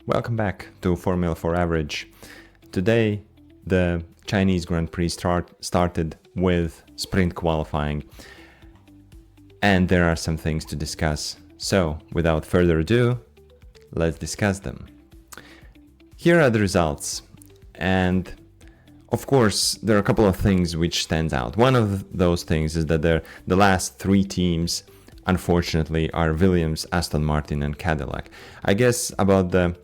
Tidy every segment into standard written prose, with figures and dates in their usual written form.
Welcome back to Formula 4 Average. Today, the Chinese Grand Prix started with sprint qualifying, and there are some things to discuss. So, without further ado, let's discuss them. Here are the results, and of course, there are a couple of things which stands out. One of those things is that the last three teams, unfortunately, are Williams, Aston Martin, and Cadillac. I guess about the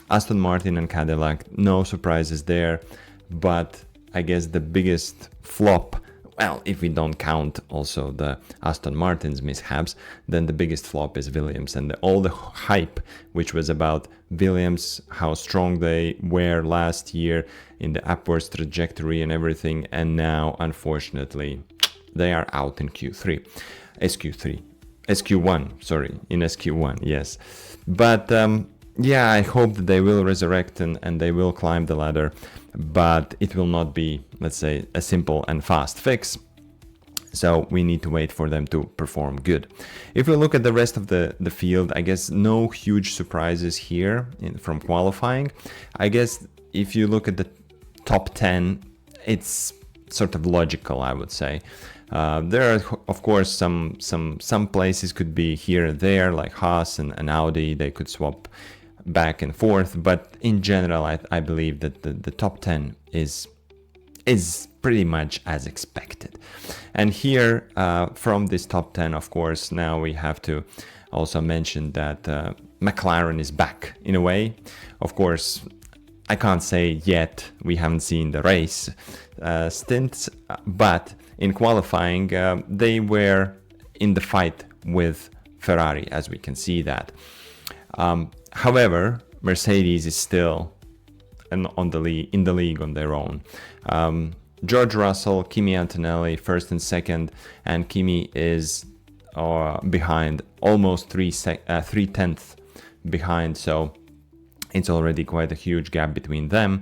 Aston Martin and Cadillac, no surprises there, but I guess the biggest flop, well, if we don't count also the Aston Martin's mishaps, then the biggest flop is Williams, and all the hype which was about Williams, how strong they were last year in the upwards trajectory and everything, and now unfortunately they are out in SQ1, yes. But yeah, I hope that they will resurrect and they will climb the ladder, but it will not be, let's say, a simple and fast fix. So we need to wait for them to perform good. If we look at the rest of the field, I guess no huge surprises here from qualifying. I guess if you look at the top 10, it's sort of logical, I would say. There are, of course, some places could be here and there, like Haas and Audi. They could swap back and forth, but in general, I believe that the top 10 is pretty much as expected. And here, from this top 10, of course, now we have to also mention that McLaren is back in a way. Of course, I can't say yet, we haven't seen the race stints, but in qualifying, they were in the fight with Ferrari, as we can see that. However, Mercedes is still in the league on their own. George Russell, Kimi Antonelli, first and second, and Kimi is behind, almost 3/10 behind, so it's already quite a huge gap between them.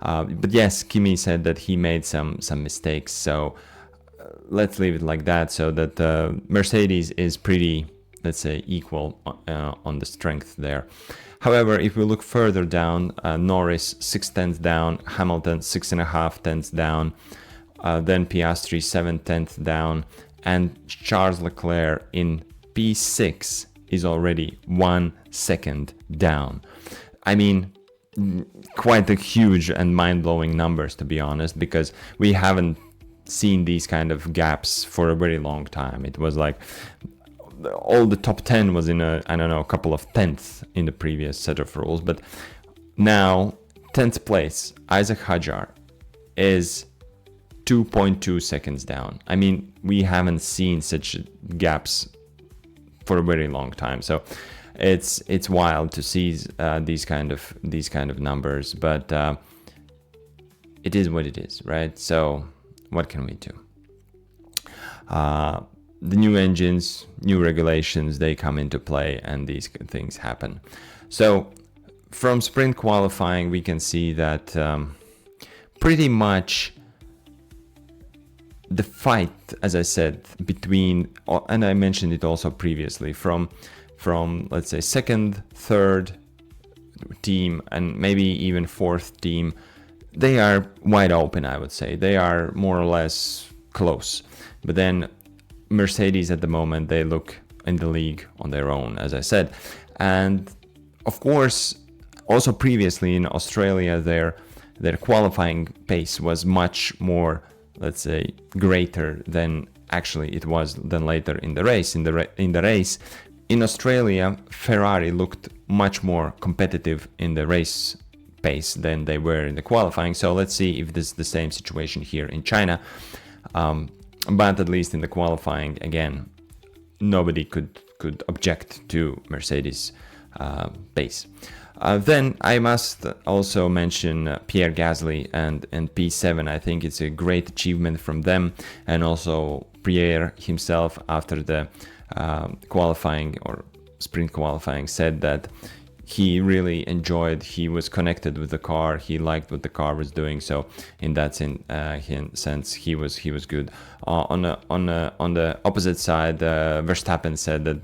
But yes, Kimi said that he made some mistakes, so let's leave it like that, so that Mercedes is pretty, let's say, equal on the strength there. However, if we look further down, Norris 6/10 down, Hamilton 6.5 down, then Piastri 7/10 down, and Charles Leclerc in P6 is already 1 second down. I mean, quite a huge and mind-blowing numbers, to be honest, because we haven't seen these kind of gaps for a very long time. It was like all the top 10 was in a couple of tenths in the previous set of rules, but now 10th place Isaac Hadjar is 2.2 seconds down. I mean, we haven't seen such gaps for a very long time, so it's wild to see these kind of numbers, but it is what it is, right? So what can we do? The new engines, new regulations, they come into play, and these things happen. So from sprint qualifying, we can see that pretty much the fight, as I said, between, and I mentioned it also previously, from let's say second, third team, and maybe even fourth team, they are wide open, I would say. They are more or less close. But then Mercedes at the moment, they look in the league on their own, as I said. And of course, also previously in Australia, their qualifying pace was much more, let's say, greater than actually it was than later in the race. In the race in Australia, Ferrari looked much more competitive in the race pace than they were in the qualifying. So let's see if this is the same situation here in China. But at least in the qualifying, again, nobody could object to Mercedes' pace. Then I must also mention Pierre Gasly and P7. I think it's a great achievement from them, and also Pierre himself, after the qualifying or sprint qualifying, said that he really enjoyed, he was connected with the car, he liked what the car was doing, so in that sense he was good. On the opposite side, Verstappen said that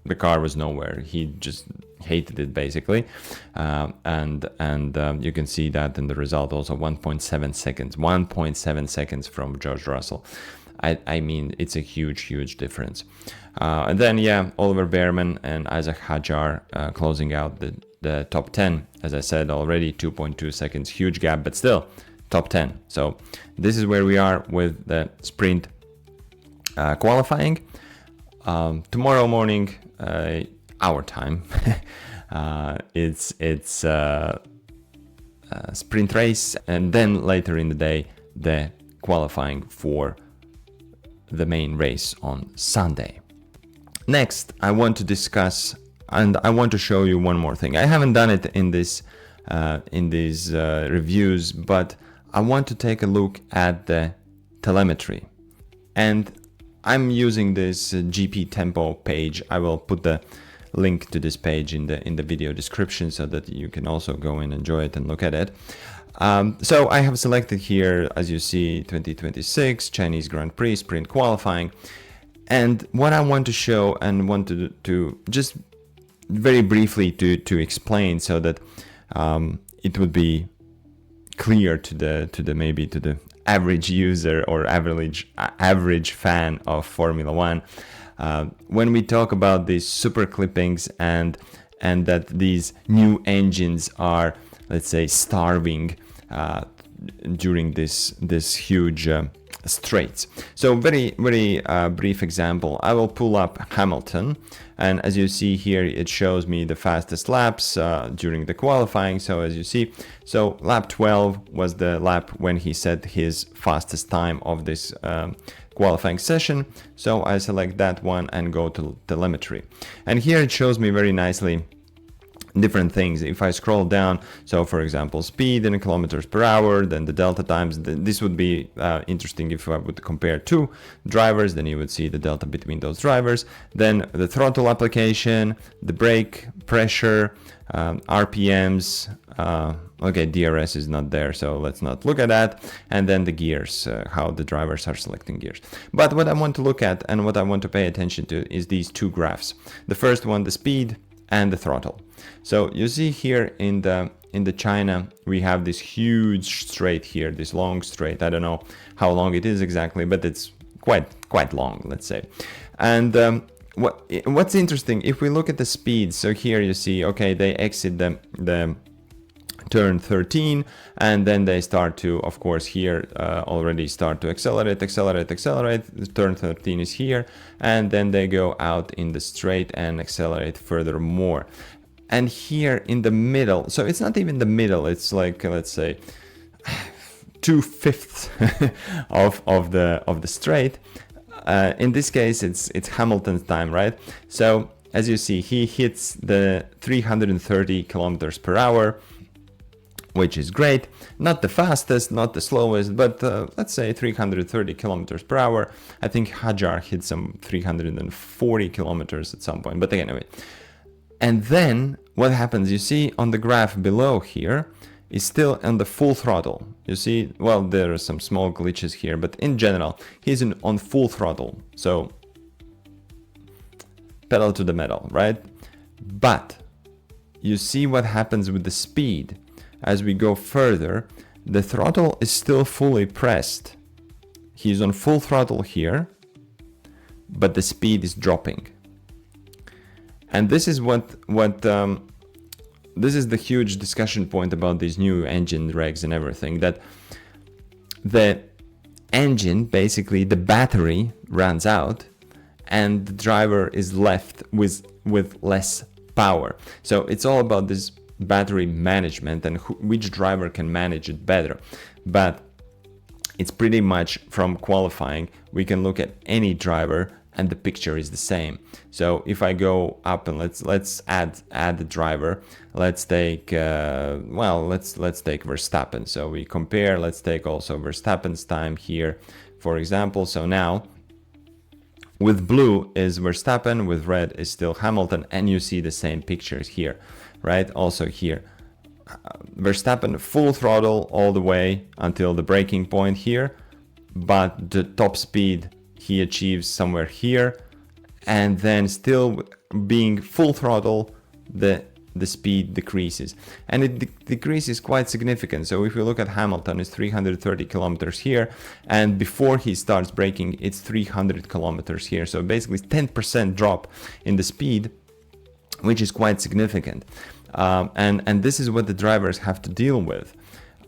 the car was nowhere. hated it basically, and you can see that in the result also. 1.7 seconds from George Russell. I mean, it's a huge difference. And then, yeah, Oliver Bearman and Isaac Hadjar closing out the top 10. As I said already, 2.2 seconds, huge gap, but still top 10. So this is where we are with the sprint qualifying. Tomorrow morning, our time, it's sprint race, and then later in the day, the qualifying for the main race on Sunday. Next, I want to discuss, and I want to show you one more thing. I haven't done it in these reviews, but I want to take a look at the telemetry. And I'm using this GP Tempo page. I will put the link to this page in the video description so that you can also go and enjoy it and look at it. So I have selected here, as you see, 2026 Chinese Grand Prix sprint qualifying. And what I want to show and want to just very briefly to explain so that it would be clear to the average user or average fan of Formula One, when we talk about these super clippings and that these new engines are, let's say, starving during this huge straights. So very brief example. I will pull up Hamilton, and as you see here, it shows me the fastest laps during the qualifying. So as you see, so lap 12 was the lap when he set his fastest time of this qualifying session. So I select that one and go to telemetry, and here it shows me very nicely different things. If I scroll down, so for example, speed in kilometers per hour, then the delta times. This would be interesting if I would compare two drivers, then you would see the delta between those drivers. Then the throttle application, the brake pressure, RPMs. Okay, DRS is not there, so let's not look at that. And then the gears, how the drivers are selecting gears. But what I want to look at and what I want to pay attention to is these two graphs. The first one, the speed and the throttle. So you see here in the China, we have this huge straight here, this long straight. I don't know how long it is exactly, but it's quite long, let's say. And what's interesting, if we look at the speed, so here you see, okay, they exit the turn 13, and then they start to, of course, here already start to accelerate. The turn 13 is here, and then they go out in the straight and accelerate furthermore. And here in the middle, so it's not even the middle, it's like, let's say 2/5 of the straight. In this case, it's Hamilton's time, right? So as you see, he hits the 330 kilometers per hour, which is great. Not the fastest, not the slowest, but let's say 330 kilometers per hour. I think Hadjar hit some 340 kilometers at some point, but anyway. And then what happens, you see on the graph below here, is still on the full throttle. You see, well, there are some small glitches here, but in general, he's on full throttle. So pedal to the metal, right? But you see what happens with the speed. As we go further, the throttle is still fully pressed. He's on full throttle here, but the speed is dropping. And this is this is the huge discussion point about these new engine regs and everything, that the engine, basically the battery runs out and the driver is left with less power. So it's all about this battery management and which driver can manage it better. But it's pretty much from qualifying, we can look at any driver and the picture is the same. So if I go up and let's add the driver, let's take let's take Verstappen. So we compare, let's take also Verstappen's time here, for example. So now with blue is Verstappen, with red is still Hamilton, and you see the same pictures here, right? Also here, Verstappen full throttle all the way until the braking point here, but the top speed he achieves somewhere here, and then still being full throttle, the the speed decreases, and it decreases quite significant. So if you look at Hamilton, it's 330 kilometers here, and before he starts braking, it's 300 kilometers here. So basically 10% drop in the speed, which is quite significant. And this is what the drivers have to deal with.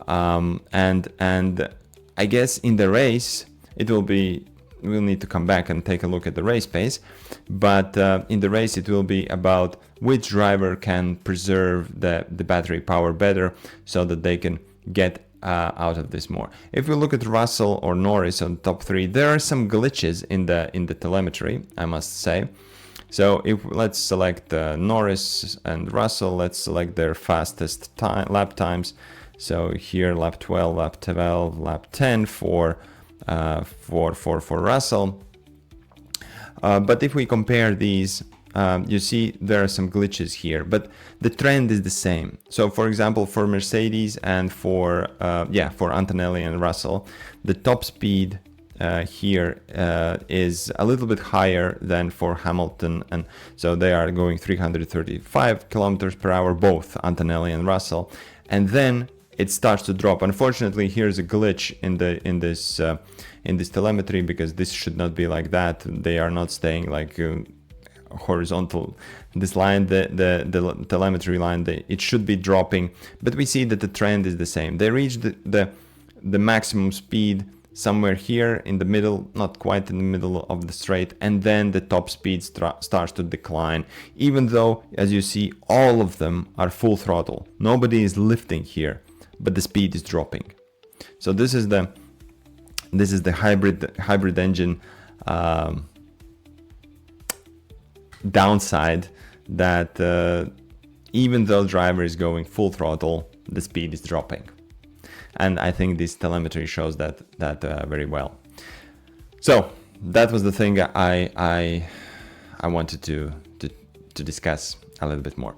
And I guess in the race, we'll need to come back and take a look at the race pace, but in the race it will be about which driver can preserve the battery power better so that they can get out of this more. If we look at Russell or Norris on top three, there are some glitches in the telemetry, I must say. So if let's select Norris and Russell, let's select their fastest lap times. So here lap 12, lap 12, lap 10 for Russell. But if we compare these, you see there are some glitches here, but the trend is the same. So for example, for Mercedes and for Antonelli and Russell, the top speed here is a little bit higher than for Hamilton, and so they are going 335 kilometers per hour, both Antonelli and Russell, and then it starts to drop. Unfortunately, here's a glitch in this telemetry, because this should not be like that. They are not staying like horizontal. This line, the telemetry line, it should be dropping, but we see that the trend is the same. They reach the maximum speed somewhere here in the middle, not quite in the middle of the straight, and then the top speed starts to decline, even though, as you see, all of them are full throttle. Nobody is lifting here, but the speed is dropping. So this is the hybrid engine downside, that even though driver is going full throttle, the speed is dropping. And I think this telemetry shows that very well. So that was the thing I wanted to discuss a little bit more.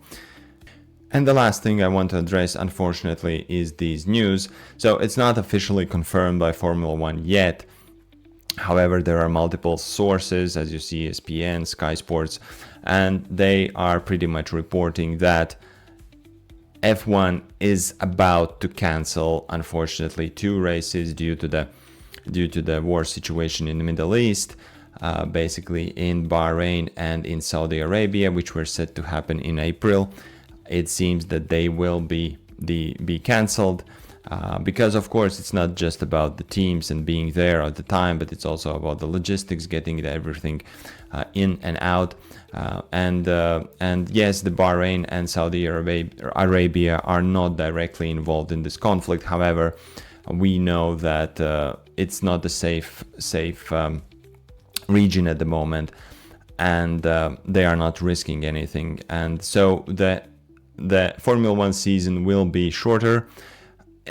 And the last thing I want to address, unfortunately, is these news. So it's not officially confirmed by Formula One yet. However, there are multiple sources, as you see, ESPN, Sky Sports, and they are pretty much reporting that F1 is about to cancel, unfortunately, 2 races due to the war situation in the Middle East, basically in Bahrain and in Saudi Arabia, which were set to happen in April. It seems that they will be cancelled, because of course it's not just about the teams and being there at the time, but it's also about the logistics, getting everything in and out. And yes, the Bahrain and Saudi Arabia are not directly involved in this conflict. However, we know that it's not a safe region at the moment, and they are not risking anything. And so the Formula One season will be shorter.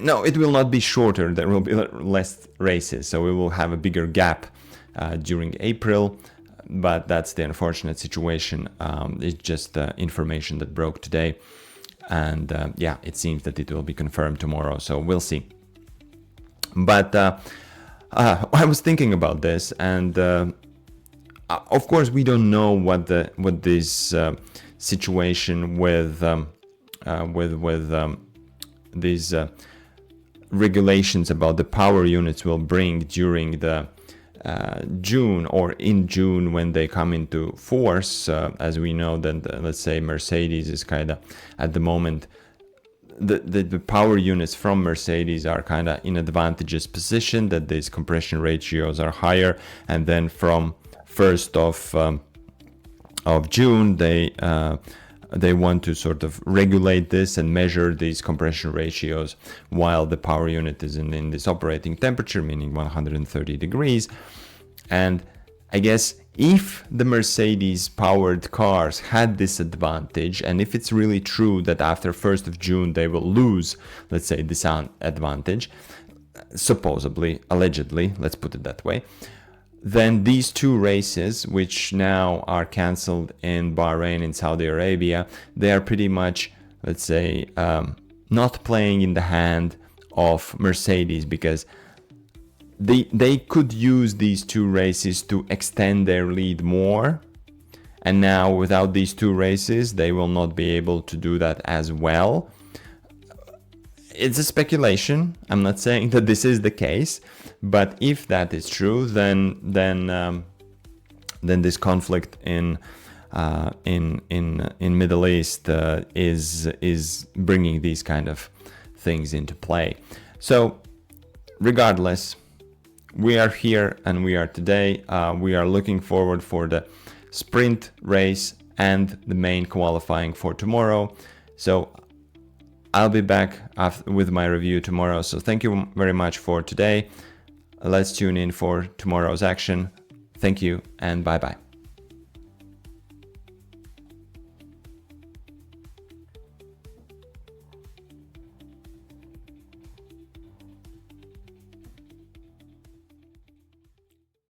No, it will not be shorter. There will be less races, so we will have a bigger gap during April. But that's the unfortunate situation. It's just information that broke today, and it seems that it will be confirmed tomorrow. So we'll see. But I was thinking about this, and of course we don't know what this situation with these regulations about the power units will bring during the June, or in June when they come into force. As we know that let's say Mercedes is kind of at the moment, the power units from Mercedes are kind of in advantageous position, that these compression ratios are higher, and then from 1st of June they want to sort of regulate this and measure these compression ratios while the power unit is in this operating temperature, meaning 130 degrees. And I guess if the Mercedes powered cars had this advantage, and if it's really true that after 1st of June they will lose, let's say, this advantage, supposedly, allegedly, let's put it that way, then these 2 races, which now are cancelled in Bahrain and Saudi Arabia, they are pretty much, let's say, not playing in the hand of Mercedes, because they could use these 2 races to extend their lead more And now without these 2 races, they will not be able to do that as well. It's a speculation. I'm not saying that this is the case, but if that is true, then this conflict in Middle East is bringing these kind of things into play. So regardless, we are here and we are today. We are looking forward for the sprint race and the main qualifying for tomorrow. So I'll be back with my review tomorrow. So thank you very much for today. Let's tune in for tomorrow's action. Thank you and bye bye.